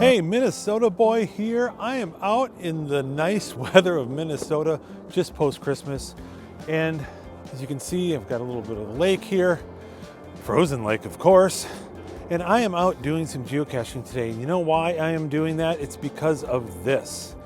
Hey, Minnesota boy here. I am out in the nice weather of Minnesota just post-Christmas. And as you can see, I've got a little bit of a lake here, frozen lake of course. And I am out doing some geocaching today. And you know why I am doing that? It's because of this.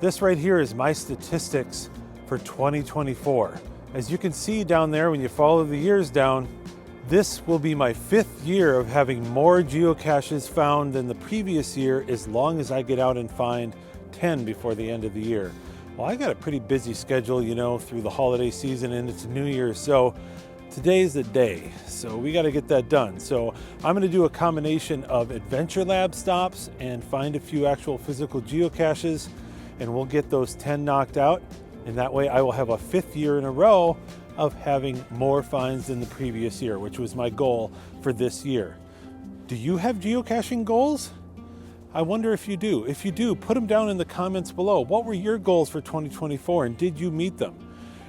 This right here is my statistics for 2024. As you can see down there, when you follow the years down, this will be my 5th year of having more geocaches found than the previous year, as long as I get out and find 10 before the end of the year. Well, I got a pretty busy schedule, you know, through the holiday season and it's New Year's, so today's the day. So we got to get that done. So I'm going to do a combination of Adventure Lab stops and find a few actual physical geocaches, and we'll get those 10 knocked out. And that way I will have a 5th year in a row of having more finds than the previous year, which was my goal for this year. Do you have geocaching goals? I wonder if you do. If you do, put them down in the comments below. What were your goals for 2024 and did you meet them?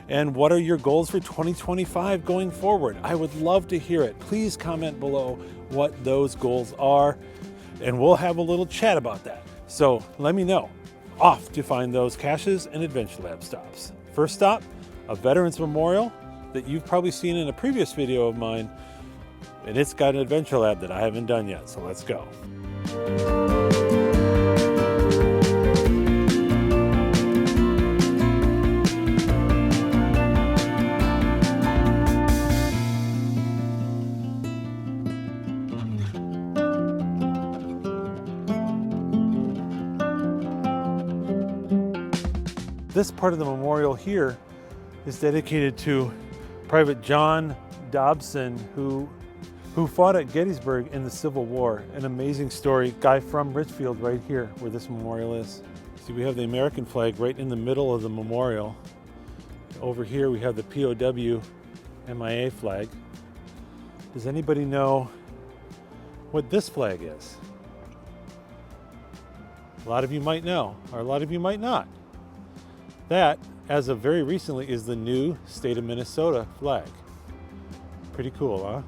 And what are your goals for 2025 going forward? I would love to hear it. Please comment below what those goals are and we'll have a little chat about that. So let me know. Off to find those caches and Adventure Lab stops. First stop, a Veterans Memorial that you've probably seen in a previous video of mine, and it's got an Adventure Lab that I haven't done yet, so let's go. This part of the memorial here is dedicated to Private John Dobson, who fought at Gettysburg in the Civil War. An amazing story. Guy from Richfield right here where this memorial is. See, we have the American flag right in the middle of the memorial. Over here we have the POW MIA flag. Does anybody know what this flag is? A lot of you might know, or a lot of you might not. That, as of very recently, is the new state of Minnesota flag. Pretty cool, huh?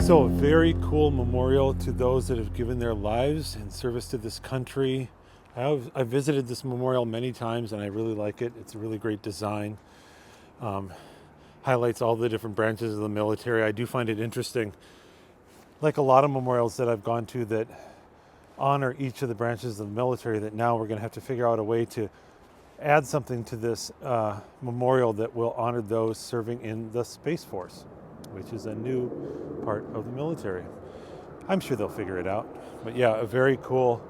So a very cool memorial to those that have given their lives in service to this country. I've visited this memorial many times and I really like it. It's a really great design. Highlights all the different branches of the military. I do find it interesting, like a lot of memorials that I've gone to that honor each of the branches of the military, that now we're going to have to figure out a way to add something to this memorial that will honor those serving in the Space Force, which is a new part of the military. I'm sure they'll figure it out. But yeah, a very cool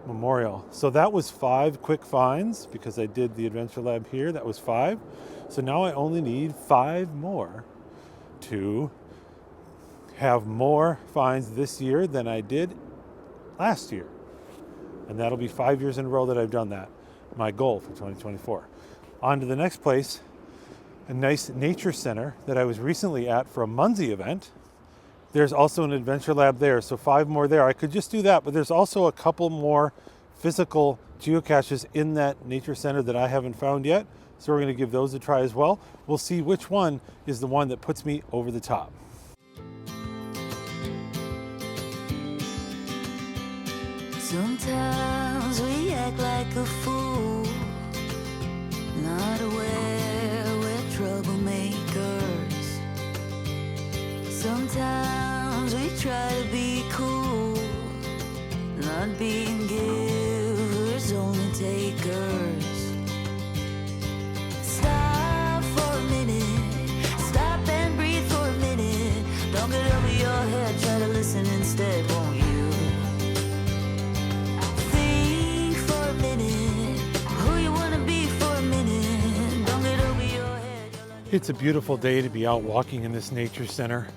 memorial. So that was 5 quick finds because I did the Adventure Lab here. That was 5. So now I only need 5 more to have more finds this year than I did last year. And that'll be 5 years in a row that I've done that. My goal for 2024. On to the next place. A nice nature center that I was recently at for a Muncie event. There's also an Adventure Lab there, so 5 more there. I could just do that, but there's also a couple more physical geocaches in that nature center that I haven't found yet. So we're going to give those a try as well. We'll see which one is the one that puts me over the top. Sometimes we act like a fool, not aware we're troublemakers. Sometimes we try to be cool, not being givers, only takers. Stop for a minute, stop and breathe for a minute. Don't get over your head, try to listen instead, won't you? Think It's a beautiful day to be out walking in this nature center.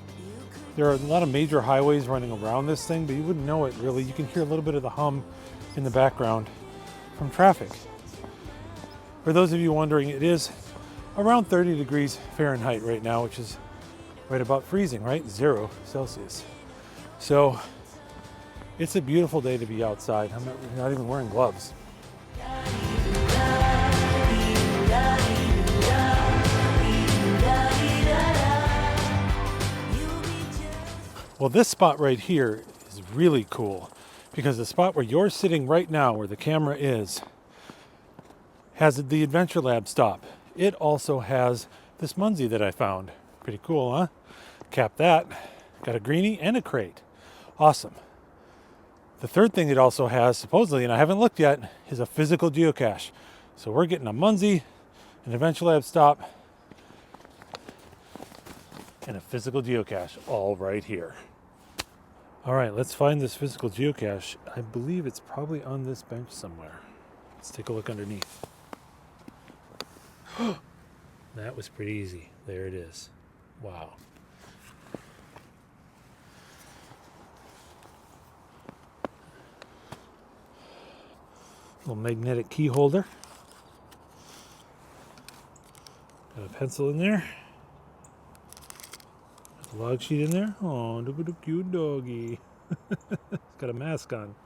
There are a lot of major highways running around this thing, but you wouldn't know it really. You can hear a little bit of the hum in the background from traffic. For those of you wondering, it is around 30 degrees Fahrenheit right now, which is right about freezing, right? 0 Celsius. So it's a beautiful day to be outside. I'm not even wearing gloves. Well, this spot right here is really cool because the spot where you're sitting right now, where the camera is, has the Adventure Lab stop. It also has this Munsey that I found. Pretty cool, huh? Cap that. Got a greenie and a crate. Awesome. The third thing it also has, supposedly, and I haven't looked yet, is a physical geocache. So we're getting a Munsey, an Adventure Lab stop, and a physical geocache all right here. All right, let's find this physical geocache. I believe it's probably on this bench somewhere. Let's take a look underneath. That was pretty easy. There it is. Wow. Little magnetic key holder. Got a pencil in there. A log sheet in there. Oh, look at the cute doggy. It's got a mask on.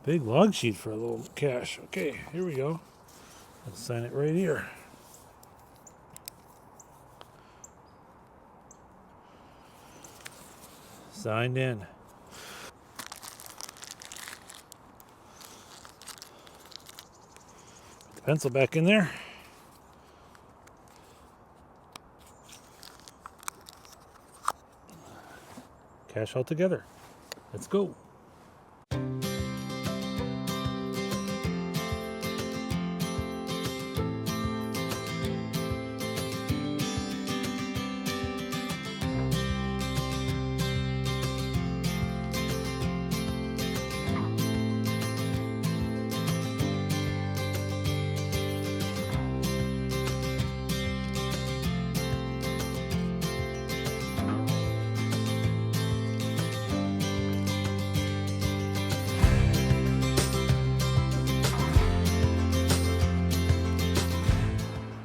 Big log sheet for a little cache. Okay, here we go. Let's sign it right here. Signed in. Put the pencil back in there. Cache all together. Let's go.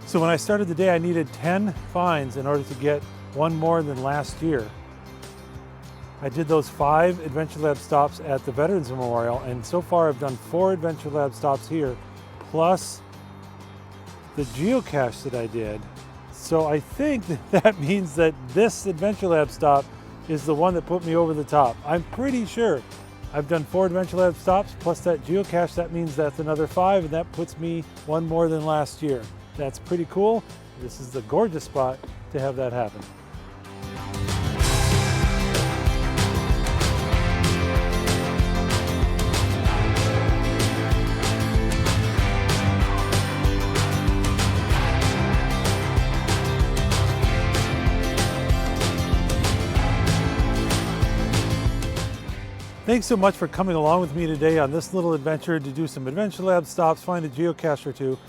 So when I started the day, I needed 10 finds in order to get one more than last year. I did those 5 Adventure Lab stops at the Veterans Memorial, and so far I've done 4 Adventure Lab stops here, plus the geocache that I did. So I think that means that this Adventure Lab stop is the one that put me over the top. I'm pretty sure. I've done 4 Adventure Lab stops, plus that geocache. That means that's another 5, and that puts me one more than last year. That's pretty cool. This is a gorgeous spot to have that happen. Thanks so much for coming along with me today on this little adventure to do some Adventure Lab stops, find a geocache or two,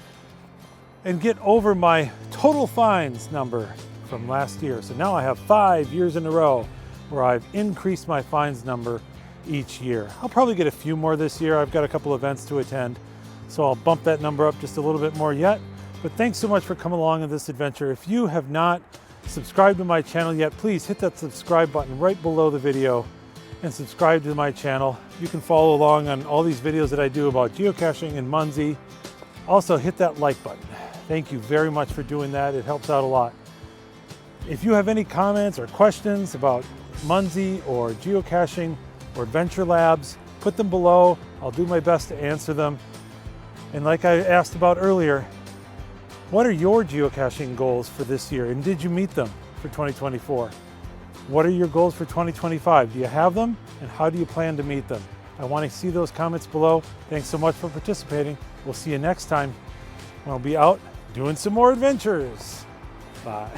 and get over my total finds number from last year. So now I have 5 years in a row where I've increased my finds number each year. I'll probably get a few more this year. I've got a couple events to attend, so I'll bump that number up just a little bit more yet. But thanks so much for coming along on this adventure. If you have not subscribed to my channel yet, please hit that subscribe button right below the video and subscribe to my channel. You can follow along on all these videos that I do about geocaching and Munsey. Also hit that like button. Thank you very much for doing that. It helps out a lot. If you have any comments or questions about Munsey or geocaching or Adventure Labs, put them below. I'll do my best to answer them. And like I asked about earlier, what are your geocaching goals for this year? And did you meet them for 2024? What are your goals for 2025? Do you have them? And how do you plan to meet them? I want to see those comments below. Thanks so much for participating. We'll see you next time when I'll be out doing some more adventures. Bye.